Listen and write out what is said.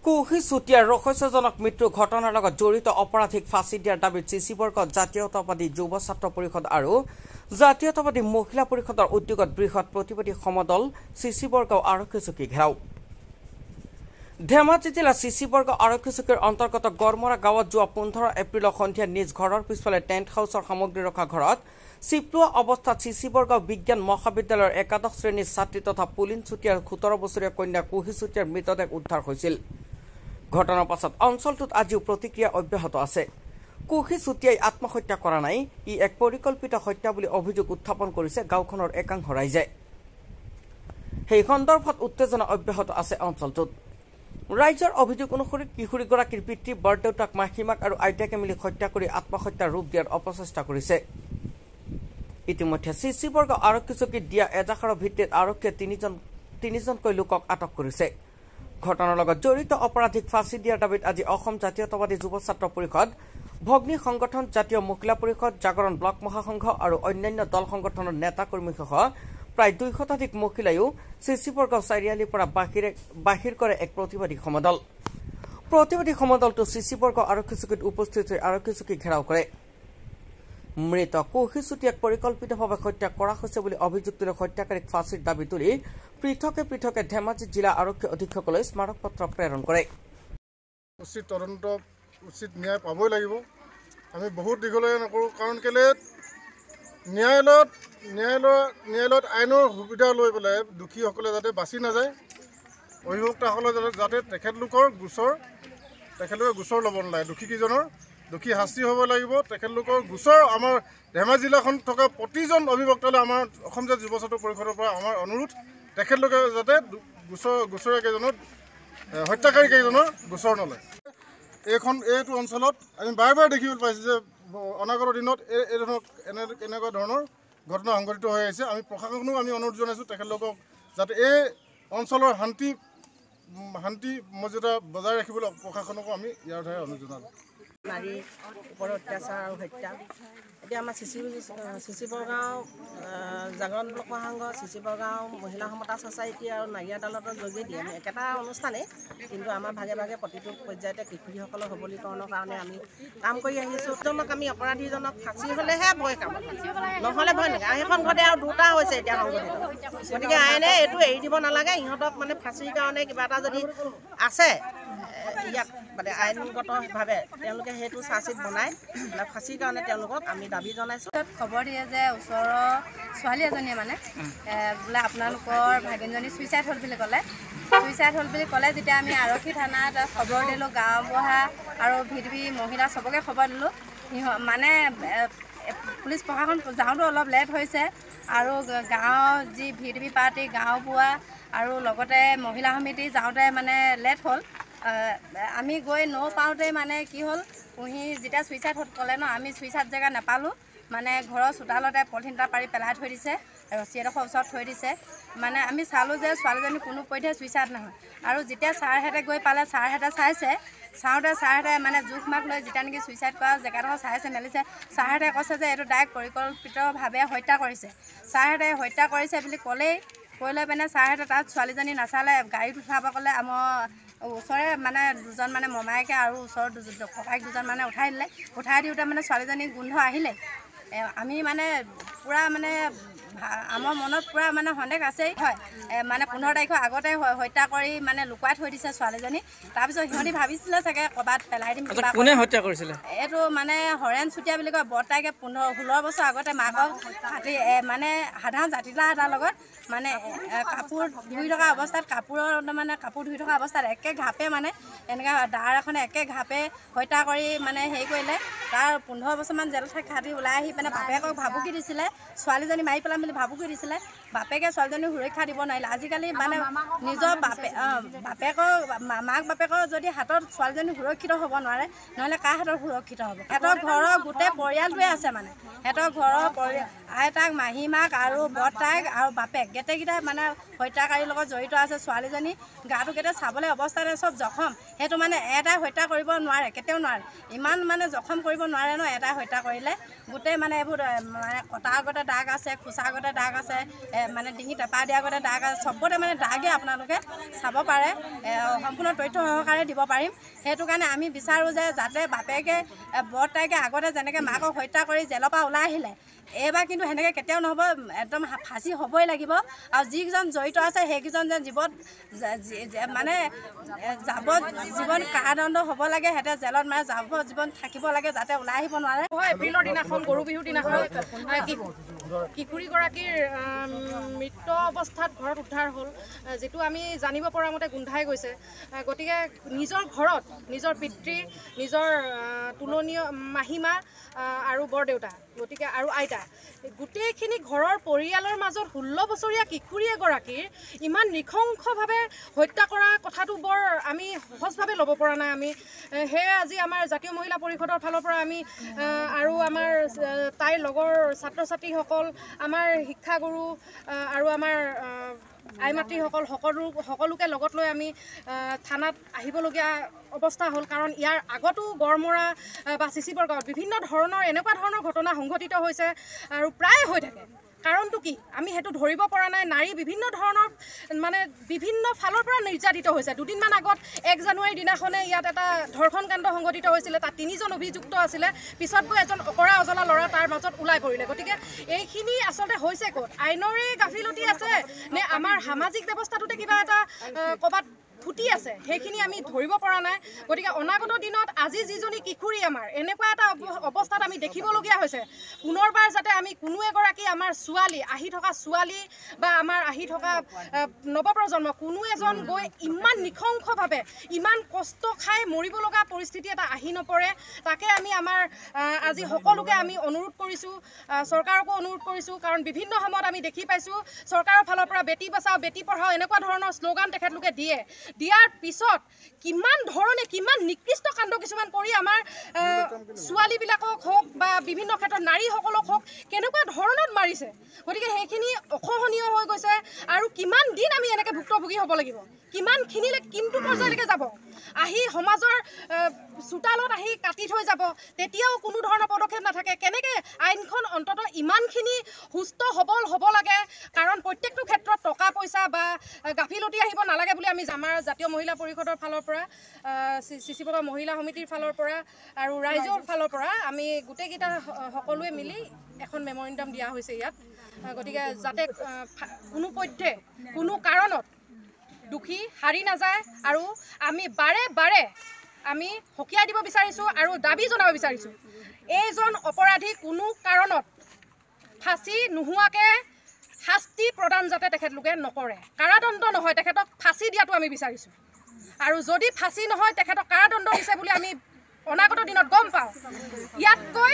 কুহি চুতীয়াৰ ৰহস্যজনক মৃত্যুৰ ঘটনাৰ লগত জড়িত অপৰাধীক ফাঁচি দিয়াৰ দাবীত চিচি বৰ্গত জাতীয়তাবাদী যুৱ ছাত্ৰ পৰিষদ আৰু জাতীয়তাবাদী মহিলা পৰিষদৰ উদ্যোগত বৃহৎ প্ৰতিবাদী সমদল চিচি বৰ্গাঁও আৰক্ষী চকী ঘেৰাও। ধেমাজি জিলা চিচি বৰ্গাঁও আৰক্ষী চকীৰ অন্তৰ্গত গড়মৰা গাঁৱত যোৱা 15 এপ্ৰিলৰ সন্ধিয়া নিজ ঘৰৰ পিছফালে টেণ্ট হাউচৰ সামগ্ৰী ৰখা ঘৰত চিপলোৱা অৱস্থাত চিচি বৰ্গাঁও বিজ্ঞান মহাবিদ্যালয়ৰ একাদশ শ্ৰেণীৰ ছাত্ৰী তথা পুলিন চুতীয়াৰ 17 বছৰীয়া কন্যা কুহি চুতীয়াৰ মৃতদেহ উদ্ধাৰ হৈছিল। ঘটনাৰ পাছত অঞ্চলটোত আজিও প্ৰতিক্ৰিয়া অব্যাহত আছে। কুহি চুতীয়াই আত্মহত্যা কৰা নাই, ই এক পৰিকল্পিত হত্যা বুলি অভিযোগ উত্থাপন কৰিছে গাঁওখনৰ একাংশ ৰাইজে। সেই সন্দৰ্ভত উত্তেজনা অব্যাহত আছে অঞ্চলটোত। ৰাইজৰ অভিযোগ অনুসৰি কিশোৰীগৰাকীৰ পিতৃ বৰদেউতাক মাহীমাক আৰু আইতাকে মিলি হত্যা কৰি আত্মহত্যাৰ ৰূপ দিয়াৰ অপচেষ্টা কৰিছে। ইতিমধ্যে চিচি বৰ্গাঁও আৰক্ষী চকীত দিয়া এজাহাৰৰ ভিত্তিত আৰক্ষীয়ে তিনিজনকৈ লোকক আটক কৰিছে। ঘটনাৰ লগত জড়িত অপৰাধীক ফাঁচি দিয়াৰ দাবীত আজি অসম জাতীয়তাবাদী যুৱ ছাত্ৰ পৰিষদ, ভগ্নী সংগঠন, জাতীয় মহিলা পৰিষদ, জাগৰণ ব্লক মহাসংঘ আৰু অন্যান্য দল সংগঠনৰ নেতা কৰ্মীসহ প্ৰায় 200 শতাধিক মহিলাইও চিচি বৰ্গাঁও চাৰিআলিৰ পৰা বাহিৰ কৰে এক প্ৰতিবাদী সমদল। প্ৰতিবাদী সমদলটো চিচি বৰ্গাঁও আৰক্ষী চকীত উপস্থিত হৈ আৰক্ষী চকী ঘেৰাও কৰে। মৃত কুহি চুতীয়াক পৰিকল্পিতভাৱে হত্যা কৰা হৈছে বুলি অভিযোগ তুলি হত্যাকাৰীক ফাঁচীৰ দাবী তুলি পৃথকে পৃথকে ধেমাজি জিলা আৰক্ষী অধীক্ষকলৈ স্মাৰক পত্ৰ প্ৰেৰণ কৰে। উচিত তদন্ত, উচিত ন্যায় পাবই লাগিব। আমি বহুত দীঘলীয়া নকৰোঁ, কাৰণ কেলে ন্যায়ালয়ত আইনৰ সুবিধা লৈ পেলাই দোষীসকলে যাতে বাচি নাযায়, অভিযুক্তসকলে যাতে তেখেতলোকৰ গোচৰ ল'ব নালাগে। দোষী শাস্তি হ'ব লাগিব। তেখেতলোকৰ গোচৰ আমাৰ ধেমাজি জিলাখনত থকা প্ৰতিজন অভিযুক্তলৈ আমাৰ অসম জাতীয় যুৱ ছাত্ৰ পৰিষদৰ পৰা আমাৰ অনুৰোধ, তেখেতলোকে যাতে গোচৰীয়া কেইজনৰ হত্যাকাৰী কেইজনৰ গোচৰ নলয়। এইটো অঞ্চলত আমি বাৰে বাৰে দেখিবলৈ পাইছোঁ যে অনাগত দিনত এনেকুৱা ধৰণৰ ঘটনা সংঘটিত হৈ আহিছে। আমি প্ৰশাসনক আমি অনুৰোধ জনাইছোঁ তেখেতলোকক যাতে এই অঞ্চলৰ শান্তি মৰ্যাদা বজাই ৰাখিবলৈ প্ৰশাসনকো আমি ইয়াৰ দ্বাৰা অনুৰোধ জনালোঁ। নাৰীৰ ওপৰত অত্যাচাৰ আৰু হত্যা এতিয়া আমাৰ চিচি বৰগাঁও জাগৰণ ব্লক মহাসংঘ, চিচি বৰগাঁও মহিলা সমতা ছ'চাইটি আৰু নাৰী আদালতৰ যোগেদি আমি একেটা অনুষ্ঠানেই, কিন্তু আমাৰ ভাগে ভাগে প্ৰতিটো পৰ্যায়তে কিশোৰীসকলৰ সবলীকৰণৰ কাৰণে আমি কাম কৰি আহিছোঁ। আমি অপৰাধীজনক ফাঁচি হ'লেহে ভয় কাম, নহ'লে ভয় নালাগে। সেইখন ঘৰতে আৰু 2টা হৈছে এতিয়া সংঘটিত, গতিকে আইনে এইটো এৰি দিব নালাগে। ইহঁতক মানে ফাঁচিৰ কাৰণে কিবা এটা যদি আছে ইয়াত মানে আইনগতভাৱে তেওঁলোকে সেইটো চাৰ্জশ্বিট বনাই ফাঁচিৰ কাৰণে তেওঁলোকক আমি দাবী জনাইছোঁ। খবৰ দিয়ে যে ওচৰৰ ছোৱালী এজনীয়ে মানে বোলে আপোনালোকৰ ভাগিনজনী ছুইচাইড হ'ল বুলি ক'লে। যেতিয়া আমি আৰক্ষী থানাত খবৰ দিলোঁ, গাঁওবুঢ়া আৰু ভিডিবি মহিলা চবকে খবৰ দিলোঁ। মানে পুলিচ প্ৰশাসন যাওঁতেও অলপ লেট হৈছে, আৰু গাঁৱৰ যি ভিডিবি পাৰ্টি, গাঁওবুঢ়া আৰু লগতে মহিলা সমিতি যাওঁতে মানে লেট হ'ল। আমি গৈ পাওঁতেই মানে কি হ'ল, কুহি যেতিয়া ছুইচাইড ক'লে ন, আমি ছুইচাইড জেগা নাপালোঁ। মানে ঘৰৰ চোতালতে পলিথিন এটা পাৰি পেলাই থৈ দিছে, ৰছী এডোখৰ ওচৰত থৈ দিছে। মানে আমি চালোঁ যে ছোৱালীজনী কোনো পধ্যে ছুইচাইড নহয়। আৰু যেতিয়া ছাৰহঁতে গৈ পালে, ছাৰহঁতে চাওঁতে ছাৰহঁতে মানে জোখ মাখ লৈ যেতিয়া নেকি ছুইচাইড কৰা জেগাডোখৰ চাইছে মেলিছে, ছাৰহঁতে কৈছে যে এইটো ডাইৰেক্ট পৰিকল্পিতভাৱে হত্যা কৰিছে। ছাৰহঁতে হত্যা কৰিছে বুলি কৈ লৈ পিনে ছাৰহঁতে তাত ছোৱালীজনী নাচালে, গাড়ীত উঠাব ক'লে। আমাৰ ওচৰে মানে দুজন মানে মমায়েকে আৰু ওচৰৰ ককায়েক দুজন মানে উঠাই দিওঁতে মানে ছোৱালীজনী গোন্ধ আহিলে। আমি মানে পূৰা মানে আমাৰ মনত পূৰা মানে সন্দেহ আছেই হয়। মানে 15 তাৰিখৰ আগতে হত্যা কৰি মানে লুকুৱাই থৈ দিছে ছোৱালীজনী। তাৰপিছত সিহঁতি ভাবিছিলে চাগে ক'ৰবাত পেলাই দিম। কোনে হত্যা কৰিছিলে? এইটো মানে হৰেণ চুতীয়া বুলি কয়। বৰতাইকে 16 বছৰ আগতে মাকক মানে সাধাৰণ জাতিলাহ এটাৰ লগত মানে কাপোৰ ধুই থকা অৱস্থাত কাপোৰ ধুই থকা অৱস্থাত একে ঘাপে মানে এনেকৈ দাৰ এখনে একে ঘাপে হত্যা কৰি মানে হেৰি কৰিলে। তাৰ 15 বছৰমান জেল খাটি ওলাই আহি পিনে বাপেকক ভাবুকি দিছিলে, ছোৱালীজনী মাৰি পেলাম বুলি ভাবুকি দিছিলে। বাপেকে ছোৱালীজনীক সুৰক্ষা দিব নোৱাৰিলে। আজিকালি মানে নিজৰ মাক বাপেকৰ যদি হাতত ছোৱালীজনী সুৰক্ষিত হ'ব নোৱাৰে, নহ'লে কাৰ হাতত সুৰক্ষিত হ'ব? সিহঁতৰ ঘৰৰ গোটেই পৰিয়ালটোৱে আছে, মানে সিহঁতৰ ঘৰৰ আইতাক, মাহীমাক আৰু বৰতাক আৰু বাপেক গোটেইকেইটাই মানে হত্যাকাৰীৰ লগত জড়িত আছে। ছোৱালীজনী গাটো কেতিয়া চাবলৈ অৱস্থাতে চব জখম। সেইটো মানে এটাই হত্যা কৰিব নোৱাৰে, কেতিয়াও নোৱাৰে। ইমান মানে জখম কৰিব নোৱাৰে ন এটাই হত্যা কৰিলে। গোটেই মানে এইবোৰ মানে কটাৰ আগতে দাগ আছে, খোচাৰ আগতে দাগ আছে, মানে ডিঙি টেপা দিয়াৰ আগতে দাগ চবতে মানে দাগে আপোনালোকে চাব পাৰে সম্পূৰ্ণ তথ্য সহকাৰে দিব পাৰিম সেইটো কাৰণে আমি বিচাৰোঁ যে যাতে বাপেকে বৰতাইকে আগতে যেনেকৈ মাকক হত্যা কৰি জেলৰ পৰা ওলাই আহিলে এইবাৰ কিন্তু সেনেকৈ কেতিয়াও নহ'ব একদম ফাঁচি হ'বই লাগিব আৰু যিকেইজন জড়িত আছে সেইকেইজন যেন মানে যাৱজ্জীৱন কাৰাদণ্ড হ'ব লাগে সিহঁতে জেলত মানে যাৱজ্জীৱন থাকিব লাগে যাতে ওলাই আহিব নোৱাৰে। এপ্ৰিলৰ দিনাখন গৰু বিহুৰ দিনাখন কিশোৰীগৰাকীৰ মৃত অৱস্থাত ঘৰত উদ্ধাৰ হ'ল যিটো আমি জানিব পৰা মতে গোন্ধাই গৈছে গতিকে নিজৰ ঘৰত নিজৰ পিতৃ নিজৰ তুলনীয় মাহীমা আৰু বৰদেউতা গতিকে আৰু আইতা গোটেইখিনি ঘৰৰ পৰিয়ালৰ মাজত 16 বছৰীয়া কিশোৰী এগৰাকীৰ ইমান নৃশংসভাৱে হত্যা কৰা কথাটো বৰ আমি সহজভাৱে ল'ব পৰা নাই আমি সেয়ে আজি আমাৰ জাতীয় মহিলা পৰিষদৰ ফালৰ পৰা আমি আৰু আমাৰ তাইৰ লগৰ ছাত্ৰ ছাত্ৰীসকল আমাৰ শিক্ষাগুৰু আৰু আমাৰ আই মাতৃসকল সকলোকে লগত লৈ আমি থানাত আহিবলগীয়া অৱস্থা হ'ল কাৰণ ইয়াৰ আগতো গড়মৰা বা চিচিবৰ গাঁৱত বিভিন্ন ধৰণৰ এনেকুৱা ধৰণৰ ঘটনা সংঘটিত হৈছে আৰু প্ৰায় হৈ থাকে কাৰণটো কি আমি সেইটো ধৰিব পৰা নাই নাৰী বিভিন্ন ধৰণৰ মানে বিভিন্ন ফালৰ পৰা নিৰ্যাতিত হৈছে দুদিনমান আগত 1 জানুৱাৰীৰ দিনাখনে ইয়াত এটা ধৰ্ষণ কাণ্ড সংঘটিত হৈছিলে তাত 3জন অভিযুক্ত আছিলে পিছত গৈ এজন অকৰা অজলা ল'ৰা তাৰ মাজত ওলাই পৰিলে গতিকে এইখিনি আচলতে হৈছে ক'ত আইনৰে গাফিলতি আছে নে আমাৰ সামাজিক ব্যৱস্থাটোতে কিবা এটা ক'ৰবাত ফুটি আছে সেইখিনি আমি ধৰিব পৰা নাই গতিকে অনাগত দিনত আজি যিজনী কিশোৰী আমাৰ এনেকুৱা এটা অৱস্থাত আমি দেখিবলগীয়া হৈছে পুনৰবাৰ যাতে আমি কোনো এগৰাকী আমাৰ ছোৱালী আহি থকা ছোৱালী বা আমাৰ আহি থকা নৱপ্ৰজন্ম কোনো এজন গৈ ইমান নৃশংসভাৱে ইমান কষ্ট খাই মৰিব লগা পৰিস্থিতি এটা আহি নপৰে তাকে আমি আমাৰ আজি সকলোকে আমি অনুৰোধ কৰিছোঁ চৰকাৰকো অনুৰোধ কৰিছোঁ কাৰণ বিভিন্ন সময়ত আমি দেখি পাইছোঁ চৰকাৰৰ ফালৰ পৰা বেটি বচাও বেটি পঢ়াও এনেকুৱা ধৰণৰ শ্লোগান তেখেতলোকে দিয়াৰ পিছত কিমান ধৰণে কিমান নিকৃষ্ট কাণ্ড কিছুমান কৰি আমাৰ ছোৱালীবিলাকক হওক বা বিভিন্ন ক্ষেত্ৰত নাৰীসকলক হওক কেনেকুৱা ধৰণত মাৰিছে গতিকে সেইখিনি অসহনীয় হৈ গৈছে আৰু কিমান দিন আমি এনেকৈ ভুক্তভোগী হ'ব লাগিব কিমানখিনিলে কিন্তু পৰ্যায়লৈকে যাব আহি সমাজৰ চোতালত আহি কাটি থৈ যাব তেতিয়াও কোনো ধৰণৰ পদক্ষেপ নাথাকে কেনেকৈ আইনখন অন্ততঃ ইমানখিনি সুস্থ সবল হ'ব লাগে কাৰণ প্ৰত্যেকটো ক্ষেত্ৰত টকা পইচা বা গাফিলতি আহিব নালাগে বুলি আমি আমাৰ জাতীয় মহিলা পৰিষদৰ ফালৰ পৰা চিচিবৰ মহিলা সমিতিৰ ফালৰ পৰা আৰু ৰাইজৰ ফালৰ পৰা আমি গোটেইকেইটা সকলোৱে মিলি এখন মেমৰেণ্ডাম দিয়া হৈছে ইয়াত গতিকে যাতে কোনো পধ্যে কোনো কাৰণত দুখী হাৰি নাযায় আৰু আমি বাৰে বাৰে আমি সকীয়াই দিব বিচাৰিছোঁ আৰু দাবী জনাব বিচাৰিছোঁ এইজন অপৰাধী কোনো কাৰণত ফাঁচি নোহোৱাকৈ শাস্তি প্ৰদান যাতে তেখেতলোকে নকৰে কাৰাদণ্ড নহয় তেখেতক ফাঁচি দিয়াটো আমি বিচাৰিছোঁ আৰু যদি ফাঁচি নহয় তেখেতক কাৰাদণ্ড দিছে বুলি আমি অনাগত দিনত গম পাওঁ ইয়াতকৈ